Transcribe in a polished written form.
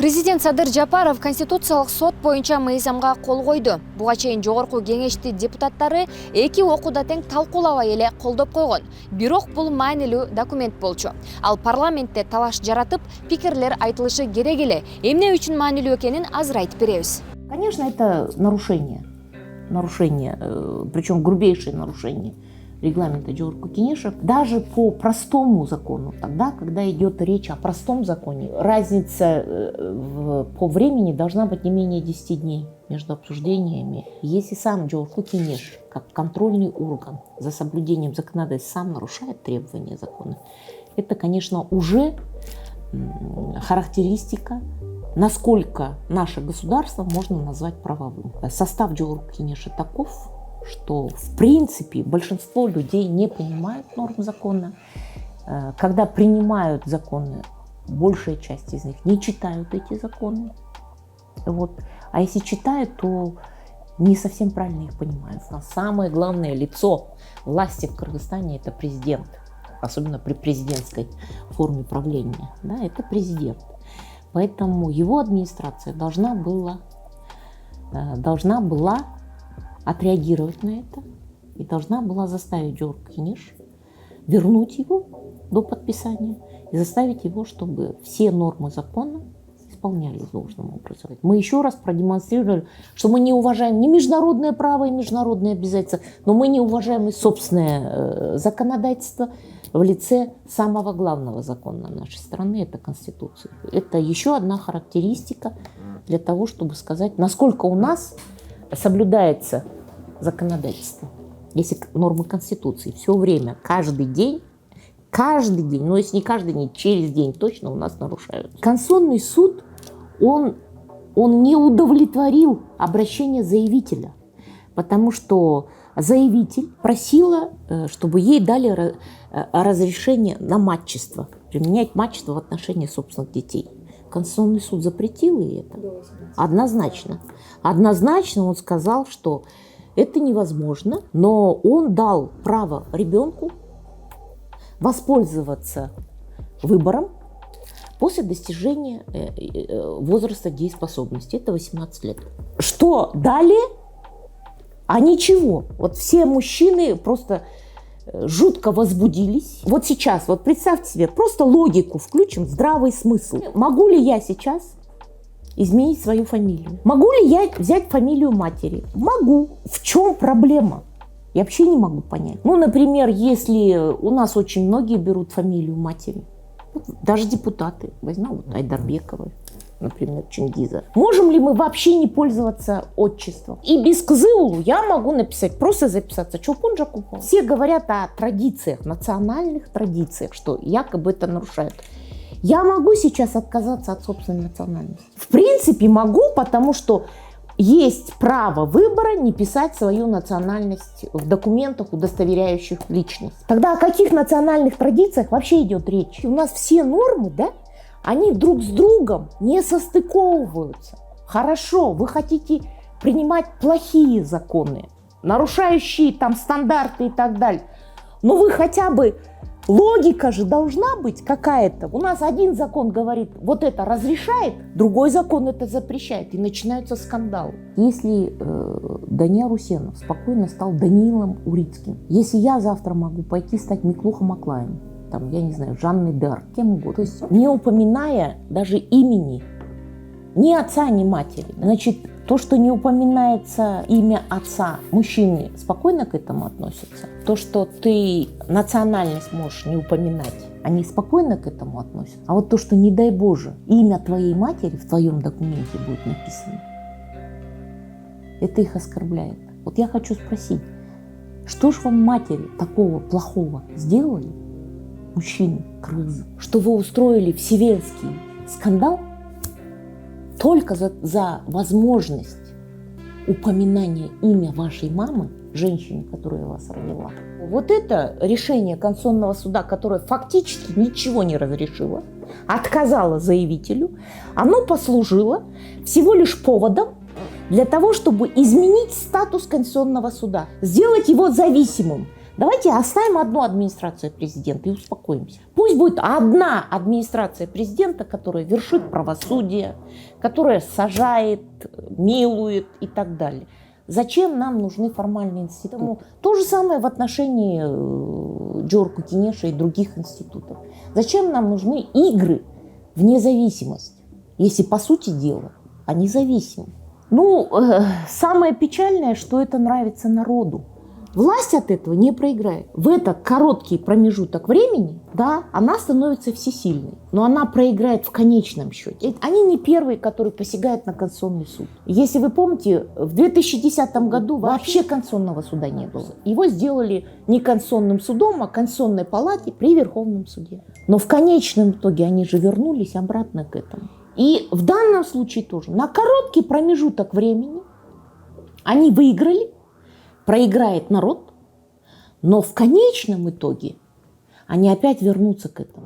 Президент Садыр Жапаров Конституциялык сот боюнча мыйзамга кол койду. Буга чейин жогорку кеңешти депутаттары эки окууда тең талкуулабай эле колдоп койгон. Бирок бул маанилүү документ болчу. Ал парламентте талаш жаратып, пикирлер айтылышы керек эле. Эмне үчүн маанилүү экенин азыр айтып беребиз. Конечно, это нарушение, причем грубейшее нарушение регламента Жогорку Кеңеша. Даже по простому закону, тогда, когда идет речь о простом законе, разница по времени должна быть не менее 10 дней между обсуждениями. Если сам Жогорку Кеңеш, как контрольный орган за соблюдением законодательства, сам нарушает требования закона, это, конечно, уже характеристика, насколько наше государство можно назвать правовым. Состав Жогорку Кеңеша таков, что в принципе большинство людей не понимают норм закона. Когда принимают законы, большая часть из них не читают эти законы. Вот. А если читают, то не совсем правильно их понимают. Самое главное лицо власти в Кыргызстане – это президент. Особенно при президентской форме правления. Да, это президент. Поэтому его администрация должна была отреагировать на это и должна была заставить Жогорку Кеңеш вернуть его до подписания и заставить его, чтобы все нормы закона исполнялись должным образом. Мы еще раз продемонстрировали, что мы не уважаем ни международное право и международные обязательства, но мы не уважаем и собственное законодательство в лице самого главного закона нашей страны, это Конституция. Это еще одна характеристика для того, чтобы сказать, насколько у нас соблюдается законодательство. Если нормы Конституции все время, каждый день, но если не каждый день, через день точно у нас нарушают. Конституционный суд, он не удовлетворил обращение заявителя, потому что заявитель просила, чтобы ей дали разрешение на матчество, применять матчество в отношении собственных детей. Конституционный суд запретил ей это. Однозначно. Однозначно он сказал, что это невозможно, но он дал право ребенку воспользоваться выбором после достижения возраста дееспособности. Это 18 лет. Что далее? А ничего. Вот все мужчины просто жутко возбудились. Вот сейчас, вот представьте себе, просто логику включим, здравый смысл. Могу ли я сейчас изменить свою фамилию? Могу ли я взять фамилию матери? Могу. В чем проблема? Я вообще не могу понять. Ну, например, если у нас очень многие берут фамилию матери, даже депутаты, возьмем вот Айдарбековой, например, Чингиза. Можем ли мы вообще не пользоваться отчеством? И без кызылу я могу написать, просто записаться Чулпун Жакупова. Все говорят о традициях, национальных традициях, что якобы это нарушают. Я могу сейчас отказаться от собственной национальности. В принципе могу, потому что есть право выбора не писать свою национальность в документах, удостоверяющих личность. Тогда о каких национальных традициях вообще идет речь? У нас все нормы, да, они друг с другом не состыковываются. Хорошо, вы хотите принимать плохие законы, нарушающие там стандарты и так далее, но вы хотя бы... Логика же должна быть какая-то. У нас один закон говорит, вот это разрешает, другой закон это запрещает. И начинаются скандалы. Если Данияр Усенов спокойно стал Даниилом Урицким, если я завтра могу пойти стать Миклухом Аклаем, там, я не знаю, Жанной Д'Арк, кем угодно, то есть не упоминая даже имени ни отца, ни матери, значит, то, что не упоминается имя отца, мужчины спокойно к этому относятся. То, что ты национальность можешь не упоминать, они спокойно к этому относятся. А вот то, что, не дай Боже, имя твоей матери в твоем документе будет написано, это их оскорбляет. Вот я хочу спросить, что ж вам матери такого плохого сделали, мужчины, кыргызы, что вы устроили вселенский скандал только за возможность упоминания имя вашей мамы, женщине, которая вас родила. Вот это решение Конституционного суда, которое фактически ничего не разрешило, отказало заявителю, оно послужило всего лишь поводом для того, чтобы изменить статус Конституционного суда, сделать его зависимым. Давайте оставим одну администрацию президента и успокоимся. Пусть будет одна администрация президента, которая вершит правосудие, которая сажает, милует и так далее. Зачем нам нужны формальные институты? То же самое в отношении Джорку Кенеша и других институтов. Зачем нам нужны игры в независимость, если по сути дела они зависимы? Самое печальное, что это нравится народу. Власть от этого не проиграет. В этот короткий промежуток времени, да, она становится всесильной, но она проиграет в конечном счете. Они не первые, которые посягают на Конституционный суд. Если вы помните, в 2010 году вообще Конституционного суда не было. Его сделали не Конституционным судом, а Конституционной палате при Верховном суде. Но в конечном итоге они же вернулись обратно к этому. И в данном случае тоже на короткий промежуток времени они выиграли, проиграет народ, но в конечном итоге они опять вернутся к этому.